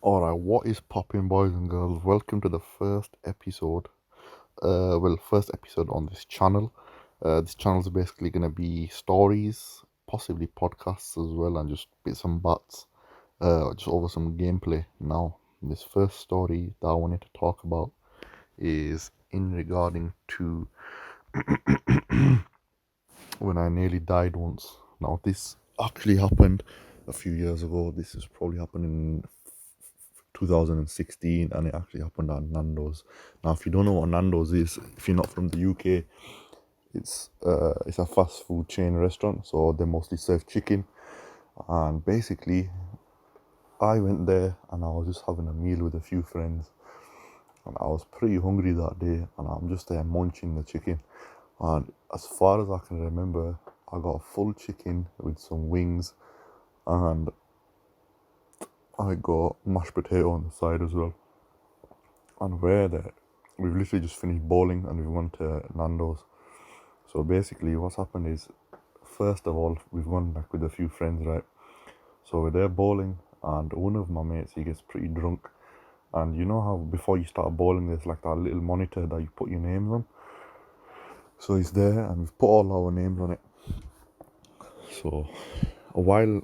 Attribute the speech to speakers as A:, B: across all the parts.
A: Alright, what is popping, boys and girls? Welcome to the first episode on this channel. This channel is basically going to be stories, possibly podcasts as well, and just bits and bats, just over some gameplay. Now, this first story that I wanted to talk about is in regarding to when I nearly died once. Now, this actually happened a few years ago. This has probably happened in 2016, and it actually happened at Nandos. Now, if you don't know what Nandos is, if you're not from the UK, it's a fast food chain restaurant, so they mostly serve chicken. And basically, I went there and I was just having a meal with a few friends, and I was pretty hungry that day, and I'm just there munching the chicken. And as far as I can remember, I got a full chicken with some wings, and I got mashed potato on the side as well. And we're there. We've literally just finished bowling and we've gone to Nando's. So basically, what's happened is, first of all, we've gone like with a few friends, right? So we're there bowling, and one of my mates, he gets pretty drunk. And you know how before you start bowling, there's like that little monitor that you put your names on. So he's there, and we've put all our names on it. So while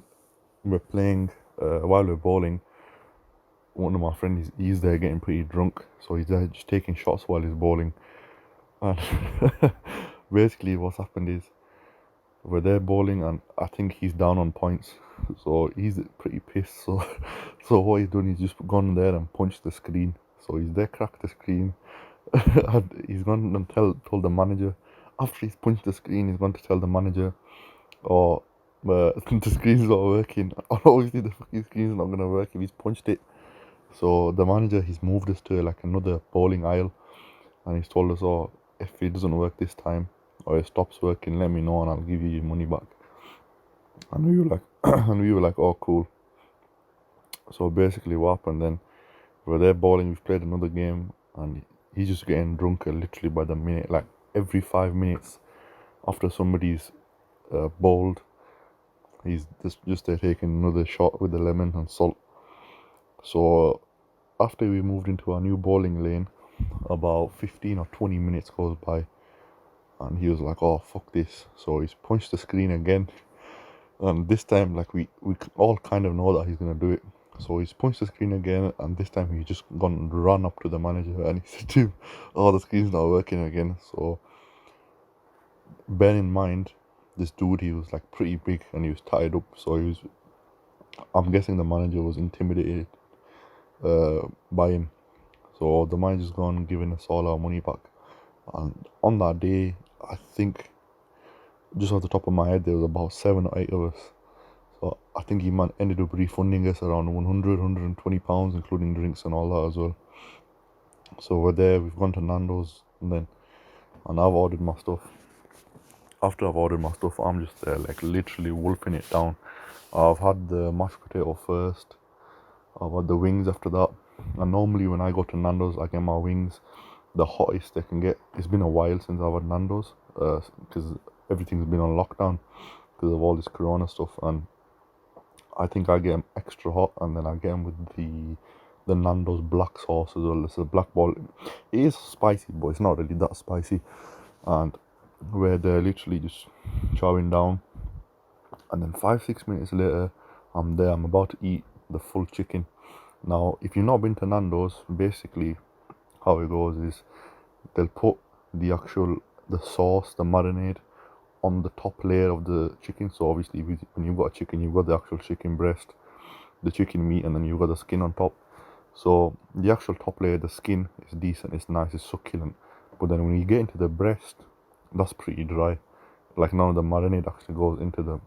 A: we're playing, while we're bowling, one of my friends, he's there getting pretty drunk. So he's there just taking shots while he's bowling. And basically, what's happened is, we're there bowling, and I think he's down on points, so he's pretty pissed. So, so what he's done, he's just gone there and punched the screen. So he's there, cracked the screen, and he's gone and told the manager. After he's punched the screen, he's going to tell the manager, "Oh, the screen's not working." Obviously, the fucking screen's not gonna work if he's punched it. So the manager, he's moved us to like another bowling aisle, and he's told us, "Oh, if it doesn't work this time, or it stops working, let me know and I'll give you your money back." And we were like, "Oh, cool." So basically, what happened then? We were there bowling. We've played another game, and he's just getting drunker literally by the minute. Like every 5 minutes after somebody's bowled, he's just there taking another shot with the lemon and salt. So after we moved into our new bowling lane, about 15 or 20 minutes goes by, and he was like, "Oh, fuck this." So he's punched the screen again, and this time, like, we all kind of know that he's gonna do it. So he's punched the screen again, and this time he's just gone and run up to the manager, and he said to him, "Oh, the screen's not working again." So bear in mind, this dude, he was like pretty big and he was tied up, so I'm guessing the manager was intimidated by him. So the manager's gone, giving us all our money back. And on that day, I think, just off the top of my head, there was about 7 or 8 of us. So I think he ended up refunding us around 100, £120, including drinks and all that as well. So we're there, we've gone to Nando's, and I've ordered my stuff. After I've ordered my stuff, I'm just there, like, literally wolfing it down. I've had the mashed potato first, I've had the wings after that. And normally when I go to Nando's, I get my wings the hottest they can get. It's been a while since I've had Nando's, because everything's been on lockdown because of all this corona stuff, and I think I get them extra hot, and then I get them with the Nando's black sauce as well. It's a black ball. It is spicy, but it's not really that spicy. And we're there literally just chowing down, and then 5-6 minutes later, I'm there. I'm about to eat the full chicken. Now, if you've not been to Nando's, basically how it goes is, they'll put the sauce, the marinade, on the top layer of the chicken. So obviously, when you've got a chicken, you've got the actual chicken breast, the chicken meat, and then you've got the skin on top. So the actual top layer, the skin, is decent, it's nice, it's succulent. But then when you get into the breast, that's pretty dry. Like, none of the marinade actually goes into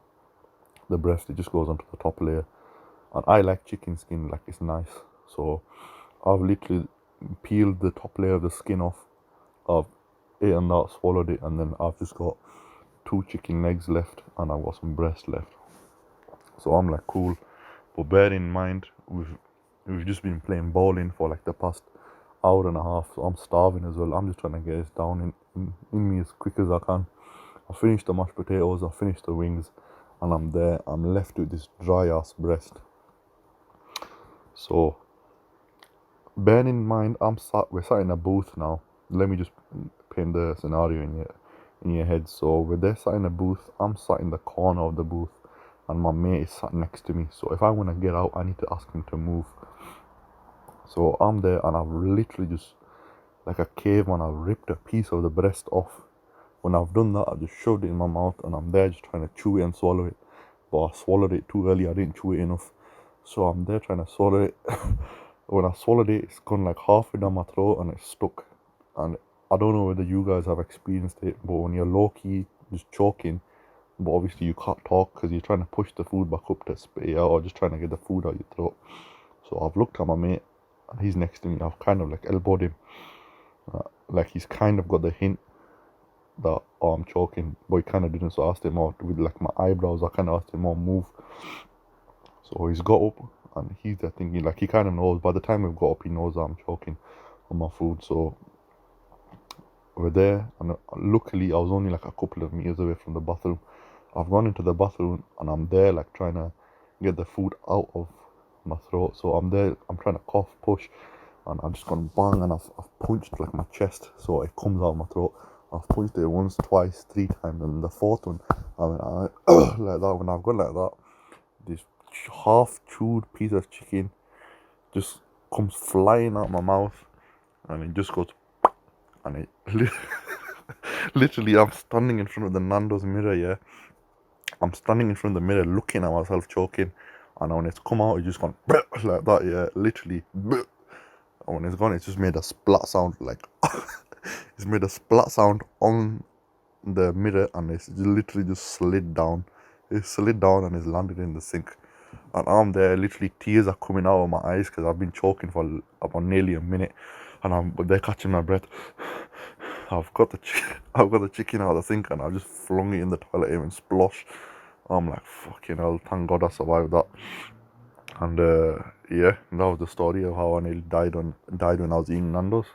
A: the breast, it just goes onto the top layer. And I like chicken skin, like, it's nice. So I've literally peeled the top layer of the skin off. I've eaten that, swallowed it, and then I've just got 2 chicken legs left, and I've got some breast left. So I'm like, cool. But bear in mind, we've just been playing bowling for like the past hour and a half, so I'm starving as well. I'm just trying to get this down in me as quick as I can. I finished the mashed potatoes, I finished the wings, and I'm left with this dry ass breast. So bearing in mind we're sat in a booth now. Let me just paint the scenario in your head. So we're there sat in a booth. I'm sat in the corner of the booth, and my mate is sat next to me. So if I want to get out, I need to ask him to move. So I'm there, and I've literally just like a caveman, I've ripped a piece of the breast off. When I've done that, I just shoved it in my mouth, and I'm there just trying to chew it and swallow it. But I swallowed it too early. I didn't chew it enough. So I'm there trying to swallow it. When I swallowed it, it's gone like halfway down my throat and it's stuck. And I don't know whether you guys have experienced it, but when you're low key just choking, but obviously you can't talk because you're trying to push the food back up to spit it out or just trying to get the food out your throat. So I've looked at my mate and he's next to me. I've kind of like elbowed him. Like he's kind of got the hint that I'm choking, but he kind of didn't. So I asked him out with like my eyebrows. I kind of asked him out move. So he's got up and he's there thinking like he kind of knows. By the time we've got up, he knows that I'm choking on my food. So we're there, and luckily I was only like a couple of meters away from the bathroom. I've gone into the bathroom and I'm there like trying to get the food out of my throat. So I'm there, I'm trying to cough, push, and I've just gone bang, and I've punched like my chest so it comes out of my throat. I've punched it once, twice, three times, and the fourth one, I went like that. When I've gone like that, this half chewed piece of chicken just comes flying out my mouth, and it just goes, and it literally, I'm standing in front of the Nandos mirror, yeah. I'm standing in front of the mirror looking at myself choking, and when it's come out, it's just gone like that, yeah, literally. And when it's gone, it's just made a splat sound, like it's made a splat sound on the mirror, and it's literally just slid down. It slid down and it's landed in the sink. And I'm there, literally tears are coming out of my eyes because I've been choking for about nearly a minute, and they're catching my breath. I've got the chicken out of the sink, and I just flung it in the toilet even splosh. I'm like, fucking hell, thank God I survived that. And yeah, that was the story of how I nearly died when I was eating Nandos.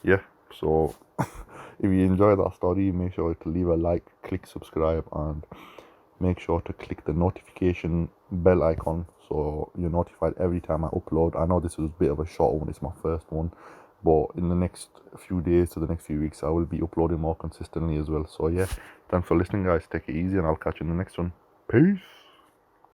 A: Yeah, so if you enjoyed that story, make sure to leave a like, click subscribe, and make sure to click the notification bell icon so you're notified every time I upload. I know this was a bit of a short one, it's my first one, but in the next few days to the next few weeks I will be uploading more consistently as well. So yeah, thanks for listening guys, take it easy, and I'll catch you in the next one. Peace.